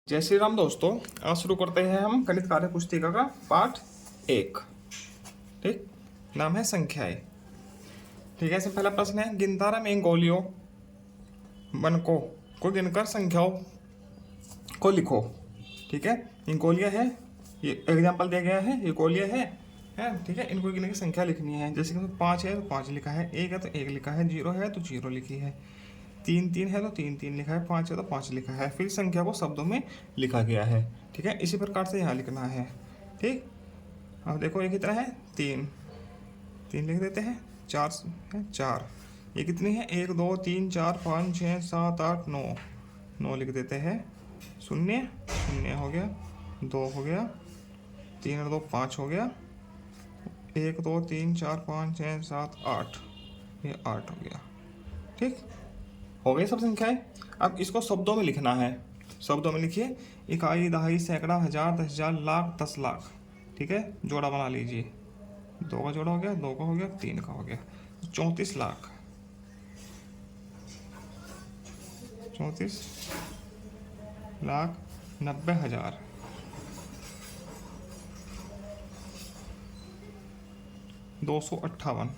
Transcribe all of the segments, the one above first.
जय श्री राम दोस्तों। आज शुरू करते हैं हम गणित कार्य पुस्तिका का पाठ 1। ठीक, नाम है संख्याएं। ठीक है, इसमें पहला प्रश्न है, गिनतारा में गोलियों बनकों को गिनकर संख्याओं को लिखो। ठीक है, ये गोलियां है, ये एग्जाम्पल दिया गया है, ये गोलियां है। ठीक है, इनको गिन के संख्या लिखनी है। जैसे कि 5 है तो 5 लिखा है, 1 है तो 1 लिखा है, 0 है तो 0 लिखी है, 3 है तो 3 लिखा है, 5 है तो 5 लिखा है। फिर संख्या को शब्दों में लिखा गया है। ठीक है, इसी प्रकार से यहाँ लिखना है। ठीक, अब देखो ये कितना है, 3 लिख देते हैं। 4 है, 4 ये कितनी है, 1 2 3 4 5 6 7 8 9 लिख देते हैं। 0 हो गया, 2 हो गया, 3 और 2 5 हो गया, 1 2 3 4 5 6 7 8, ये 8 हो गया। ठीक, हो गई सब संख्याएं। अब इसको शब्दों में लिखना है। शब्दों में लिखिए, इकाई, दहाई, सैकड़ा, हजार, 10,000, लाख, 10 लाख। ठीक है, जोड़ा बना लीजिए। 2 का जोड़ा हो गया, 2 का हो गया, 3 का हो गया, 34 लाख, 34 लाख 90,000, 258।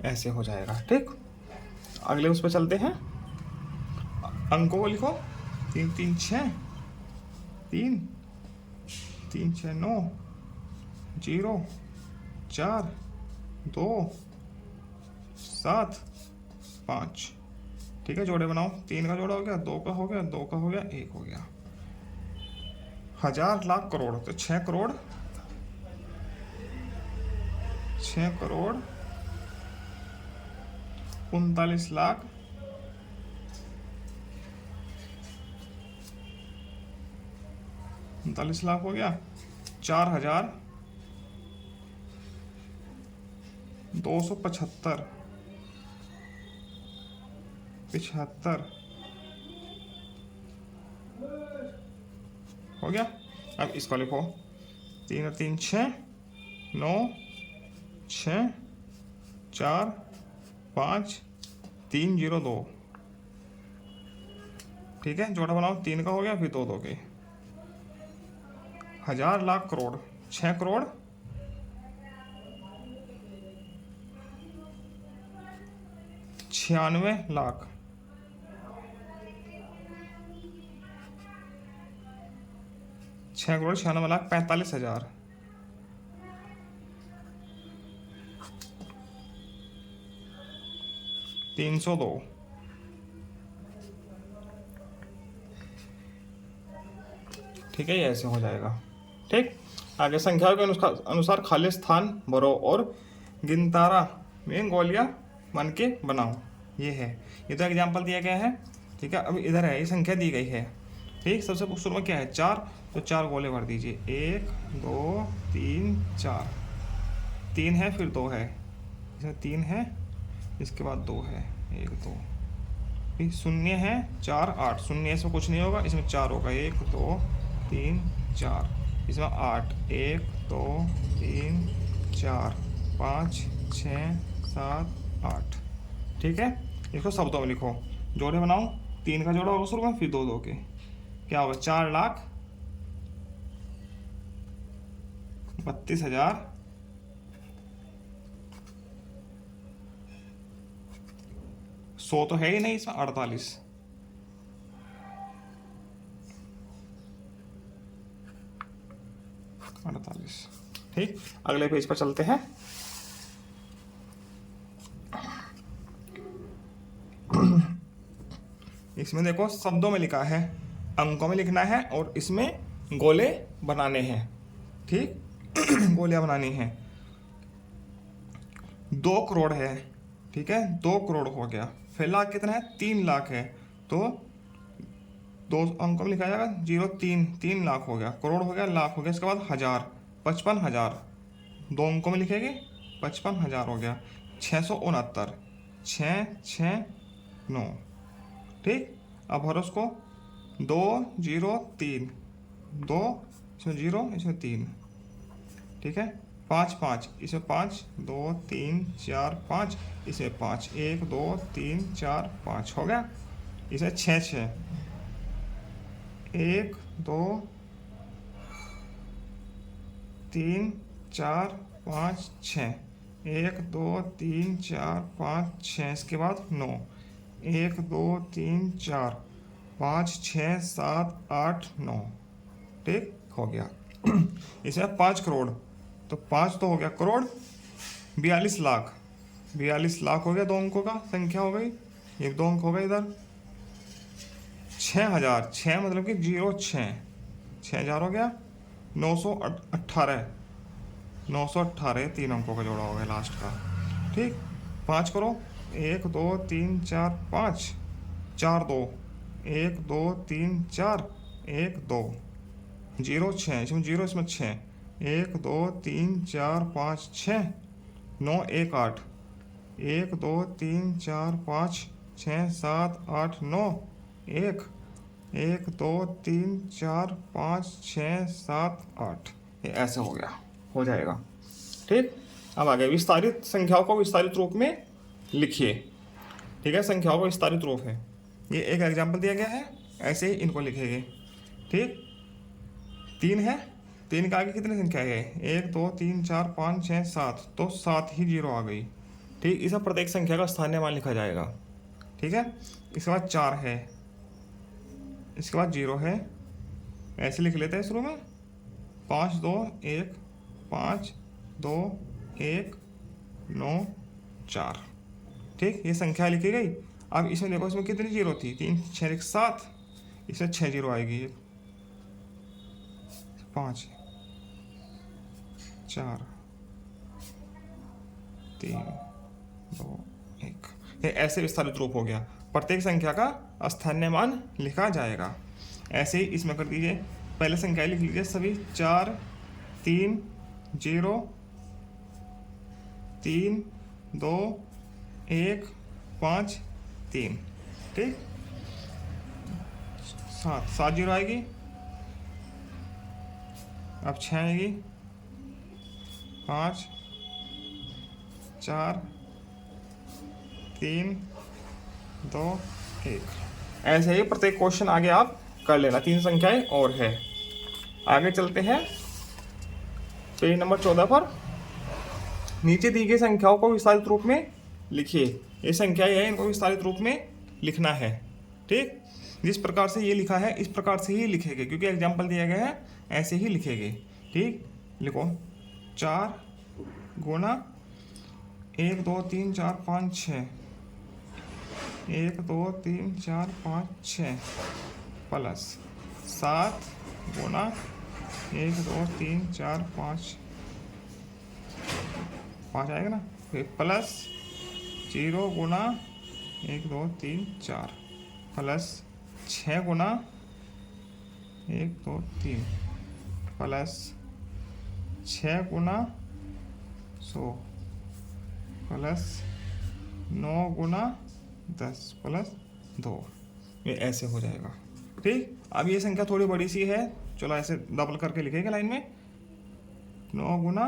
ऐसे हो जाएगा। ठीक, अगले उस पर चलते हैं। अंकों को लिखो, 3 3 6, 3 3 6 9, 0 4 2 7 5। ठीक है, जोड़े बनाओ। 3 का जोड़ा हो गया, 2 का हो गया, 2 का हो गया, 1 हो गया। हजार, लाख, करोड़, तो 6 करोड़, 6 करोड़ 39 लाख 39 लाख हो गया। 4,275, 75 हो गया। अब इसको लिखो, 3 और 3 6 9 6 4 5 3 0 2। ठीक है, जोड़ा बनाओ। 3 का हो गया, फिर 2 के। हजार, लाख, करोड़, 6 करोड़ 96 लाख, 6 करोड़ 96 लाख 45,000, 302। ठीक है, ये ऐसे हो जाएगा। ठीक, आगे संख्याओं के अनुसार खाली स्थान भरो और गिनतारा में गोलियां बन के बनाओ। ये है, ये तो एग्जाम्पल दिया गया है। ठीक है, अब इधर है, ये संख्या दी गई है। ठीक, सबसे शुरू में क्या है, 4, तो 4 गोले भर दीजिए। 1 2 3 4, 3 है, फिर 2 है, इसमें 3 है, इसके बाद 2 है, 1 2। फिर 0 है, 4 8, 0 इसमें कुछ नहीं होगा, इसमें 4 होगा, 1 2 3 4, इसमें 8, 1 2 3 4 5 6 7 8। ठीक है, इसको शब्दों में लिखो, जोड़े बनाओ। 3 का जोड़ा होगा शुरू में, फिर 2 के, क्या होगा, 4,32,000 100 तो है ही नहीं इसमें, 48। ठीक, अगले पेज पर चलते हैं। इसमें देखो, शब्दों में लिखा है, अंकों में लिखना है, और इसमें गोले बनाने हैं। ठीक, गोलियां बनानी है। 2 करोड़ है। ठीक है, 2 करोड़ हो गया। फिर लाख कितना है, 3 लाख है, तो 2 अंकों में लिखा जाएगा, 0 3 लाख हो गया, करोड़ हो गया, लाख हो गया, इसके बाद हजार, 55,000, 2 अंकों में लिखेंगे, 55,000 हो गया। 669, 6 6 9। ठीक, अब भरो उसको, 2 0 3, 2 इसमें 0 इसमें 3। ठीक है, 5 5, इसमें 5 2 3 4 5, इसमें 5 1 2 3 4 5 हो गया। इसमें 6 6, 1 2 3 4 5 6, 1 2 3 4 5 6, इसके बाद 9, 1 2 3 4 5 6 7 8 9, ठीक हो गया। इसमें 5 करोड़, तो 5 तो हो गया करोड़, 42 लाख, 42 लाख हो गया, दो अंकों का संख्या हो गई, ये दो अंक हो गए इधर। 6,000, 6 मतलब कि 06, 6,000 हो गया। 918, 918 तीन अंकों का जोड़ा हो गया लास्ट का, ठीक। 5 करो, 1 2 3 4 5, 4 2, 1 2 3 4 1 2, 0 6, इसमें 0, इसमें 6, 1 2 3 4 5 6, 9 1 8, 1 2 3 4 5 6 7 8 9 1, 1 2 3 4 5 6 7 8, ये ऐसे हो गया, हो जाएगा, ठीक। अब आगे विस्तारित संख्याओं को विस्तारित रूप में लिखिए, ठीक है। संख्याओं को विस्तारित रूप है, ये एक एग्जाम्पल दिया गया है, ऐसे ही इनको लिखेंगे, ठीक। 3 है, 3 के आगे कितनी संख्या है? 1 2 3 4 5 6 7, तो 7 ही 0 आ गई, ठीक। इसमें प्रत्येक संख्या का स्थानीय मान लिखा जाएगा, ठीक है। इसके बाद 4 है, इसके बाद 0 है, ऐसे लिख लेते हैं शुरू में, 5 2 1 5 2 1 9 4, ठीक। ये संख्या लिखी गई। अब इसमें देखो, इसमें कितनी 0 थी? 3 6 1 7, इसमें 6 0 आएगी, 5 4 3 2 1, ये ऐसे विस्तारित रूप हो गया। प्रत्येक संख्या का स्थानीय मान लिखा जाएगा। ऐसे ही इसमें कर दीजिए, पहले संख्या लिख लीजिए सभी, 4 3 0 3 2 1 5 3, ठीक। 7 7 0 आएगी, अब 6 आएगी, 5 4 3 2 1, ऐसे ही प्रत्येक क्वेश्चन आगे आप कर लेना। 3 संख्याएं और है। आगे चलते हैं पेज नंबर 14 पर। नीचे दी गई संख्याओं को विस्तारित रूप में लिखिए। ये संख्याएं हैं, इनको विस्तारित रूप में लिखना है, ठीक। जिस प्रकार से ये लिखा है इस प्रकार से ही लिखेंगे, क्योंकि एग्जाम्पल दिया गया है, ऐसे ही लिखेंगे, ठीक। लिखो 4 गुना 1 2 3 4 5 6, 1 2 3 4 5 6 प्लस 7 गुना 1 2 3 4 5 5 आएगा ना, फिर प्लस 0 गुना 1 2 3 4 प्लस 6 गुना 1 2 3 प्लस 6 गुना 100 प्लस 9 गुना 10 प्लस 2, ये ऐसे हो जाएगा, ठीक। अब ये संख्या थोड़ी बड़ी सी है, चलो ऐसे डबल करके लिखेंगे लाइन में। 9 गुना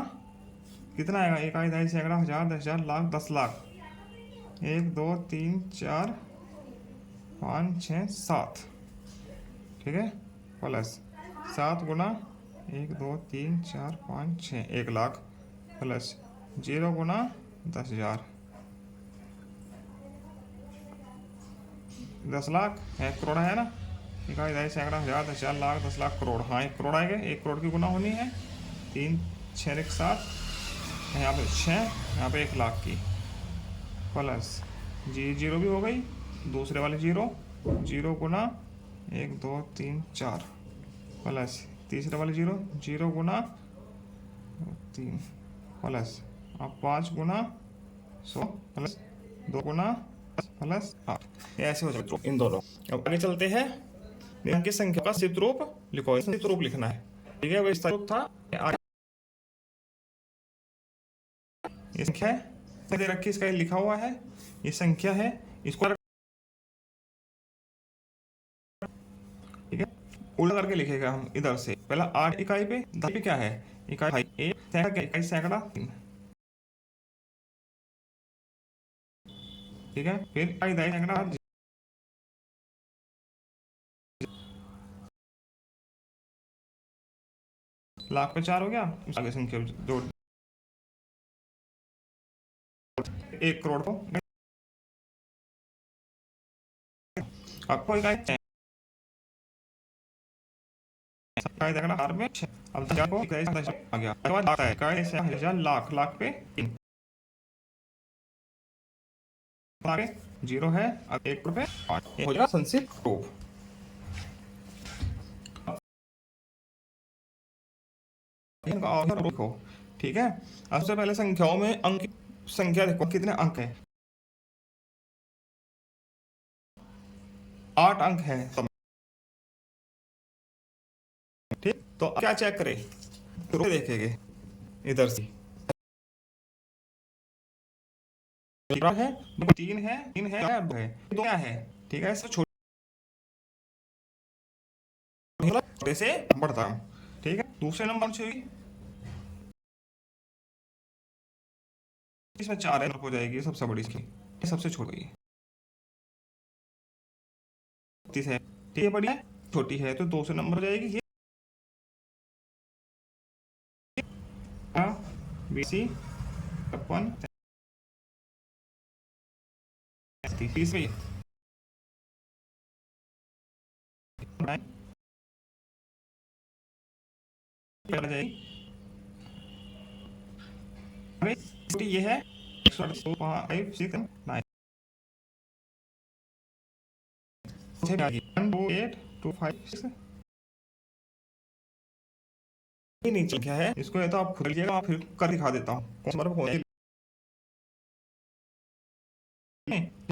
कितना आएगा? 1 2 3 सैकड़ा, 1000 10,000 लाख 10 लाख, 1 2 3 4 5 6 7, ठीक है। प्लस 7 गुना 1 2 3 4 5 6 1 लाख, प्लस 0 गुना 10,000 10 लाख है, करोड़ है ना। 1 2 सैकड़ा, 1000 10,000 लाख 10 लाख करोड़, हाँ 1 करोड़ आएगा। 1 करोड़ की गुना होनी है, 3 6 1 7, यहाँ पे 6, यहाँ पे 1 लाख की, प्लस जी 0 भी हो गई, दूसरे वाले 0 0 गुना 1 2 3 4, प्लस तीसरे वाले 0 0 गुना 3, प्लस अब 5 गुना 100 प्लस 2 गुना प्लस 8, ये ऐसे हो जाए इन दोनों। अब आगे चलते हैं, निम्नलिखित संख्या का संयुक्त रूप लिखो, संयुक्त रूप लिखना है, ठीक है। वो विस्तारित रूप था, ये संख्या है दे रखी, इसका लिखा हुआ है, ये संख्या है, इसको ठीक है उल्टा करके लिखेगा हम इधर से। पहला 8 इकाई पे 10 पे क्या है, इकाई एक सैकड़ा क्या, इकाई सैकड़ा 3। ठीक है, फिर इकाई दहाई सैकड़ा लाख पे 4 हो गया, आगे संख्या जोड़ 1 करोड़ को आपको इकाई इकाई सैकड़ा हार में 6। अब 1000 को इकाई आ गया, उसके बाद लाख है, इकाई से 1000 लाख, लाख पे 3 आगे 0 है, अब 1 रुपए 5 हो जाएगा संक्षिप्त रूप। देखो ठीक है, अब सबसे पहले संख्याओं में अंक, संख्या देखो कितने अंक है, 8 अंक है सब। ठीक, तो अब क्या चेक करें, शुरू से देखेंगे इधर से है, 3 है, 3 है, 2 है, 2 क्या है, ठीक है, इससे छोटे से बढ़ता है। ठीक है, दूसरे नंबर से इसमें 4 है, हो जाएगी सबसे बड़ी इसकी, ये सबसे छोटी है 30 है, ठीक है, बड़ी है छोटी है, तो 2 से नंबर हो जाएगी ये BC 56 30 में जाएगी, छोटी ये है 5 6 9 1 2 8 2 5 6 ये नीचे क्या है, इसको ये तो आप खुद लीजिएगा, आप फिर कर दिखा देता हूँ कौन सा नंबर हो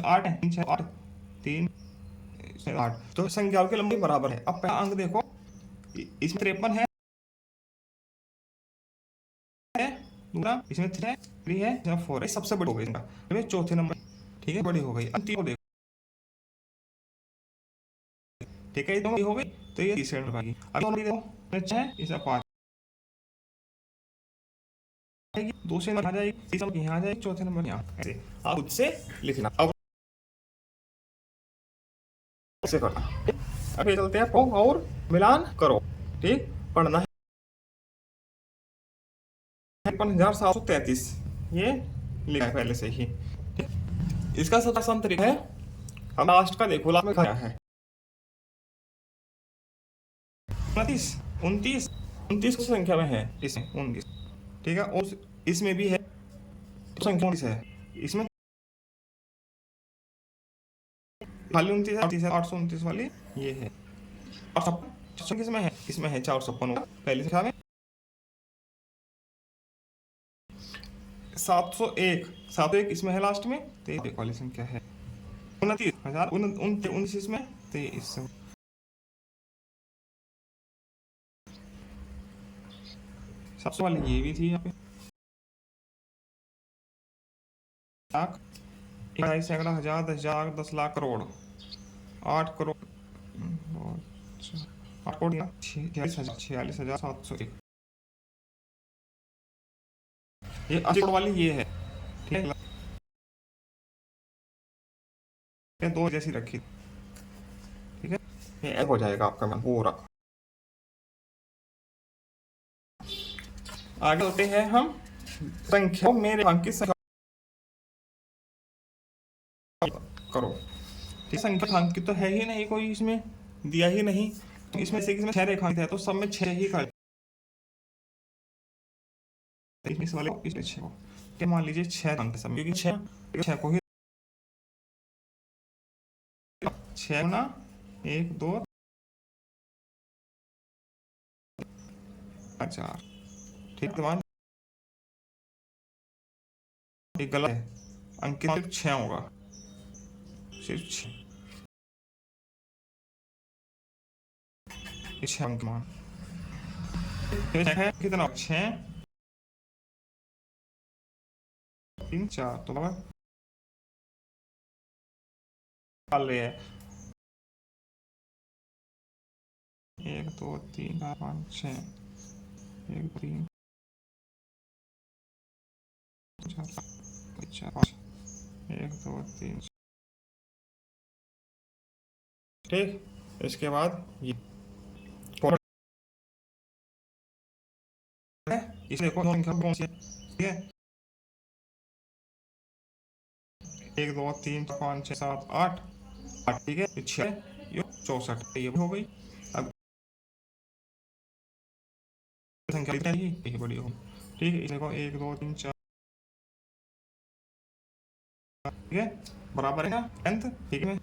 8 है, 3 6 8 3 8, तो संख्याओं की लंबाई बराबर है। अब पहला अंक देखो, इसमें 53 है, दूसरा इसमें 3 है, इसमें 4 है, सबसे बड़ी हो गई इसमें चौथे नंबर, ठीक है, बड़ी हो गई। अंतिम को देखो, ठीक है, ये दोनों हो गई, तो ये तीसरे नंबर की। अब दोनों देखो 6 इसमें 5 आएगी, दूसरे नंबर आ जाएगी, तीसरे नंबर यहाँ आ जाएगी, चौथे नंबर यहाँ, ऐसे आप खुद से लिखना। अब ऐसे करना, अब ये चलते हैं और मिलान करो, ठीक, पढ़ना है 5733, ये लिखा है पहले से ही। ठीक, इसका सबसे आसान तरीका है, हम लास्ट का देखो, लास्ट में क्या है 29 29 29 की संख्या में है, इसमें 29, ठीक है, और इसमें भी है संख्या 29 है, इसमें खाली 29 है, 829 वाली ये है, और किसमें है, इसमें है 456 पहली संख्या में 701 701 इसमें है लास्ट में, तो ये वाली संख्या है 29,029 इसमें, तो इस सबसे वाली ये भी थी यहाँ पे लाख, 21 सैकड़ा हजार 10,000 10,00,000 करोड़ 8 करोड़ 8 करोड़ 46,701, ये 80 करोड़ वाली ये है, ठीक है, 2 जैसी रखी, ठीक है, ये हो जाएगा आपका मन पूरा। आगे होते हैं हम संख्या, मेरे अंक की संख्या करो, ठीक, संख्या अंक की तो है ही नहीं, कोई इसमें दिया ही नहीं, तो इसमें से इसमें 6 रेखांकित है, तो सब में 6 ही कर, इस वाले इसमें 6 को क्या मान लीजिए 6 अंक सब, क्योंकि 6 को ही 6 गुना 1 2 4, ठीक, मान एक गलत है, अंक सिर्फ 6 होगा, सिर्फ 6 अंक मान, है कितना 6 3 4, तो बराबर डाल रहे हैं 1 2 3 4 5 6 1 3 चार पाँच, 1 2 3, ठीक। इसके बाद ये है, इसे देखो दो संख्या कौन सी है, ठीक है। 1 2 3 4 5 6 7 8, ठीक है। 6 ये 64, ये भी हो गई। अब संख्या कितनी आएगी, ये बड़ी होगी, ठीक है। इसे देखो 1 2 3 4, ठीक है, बराबर है ना nth, ठीक है।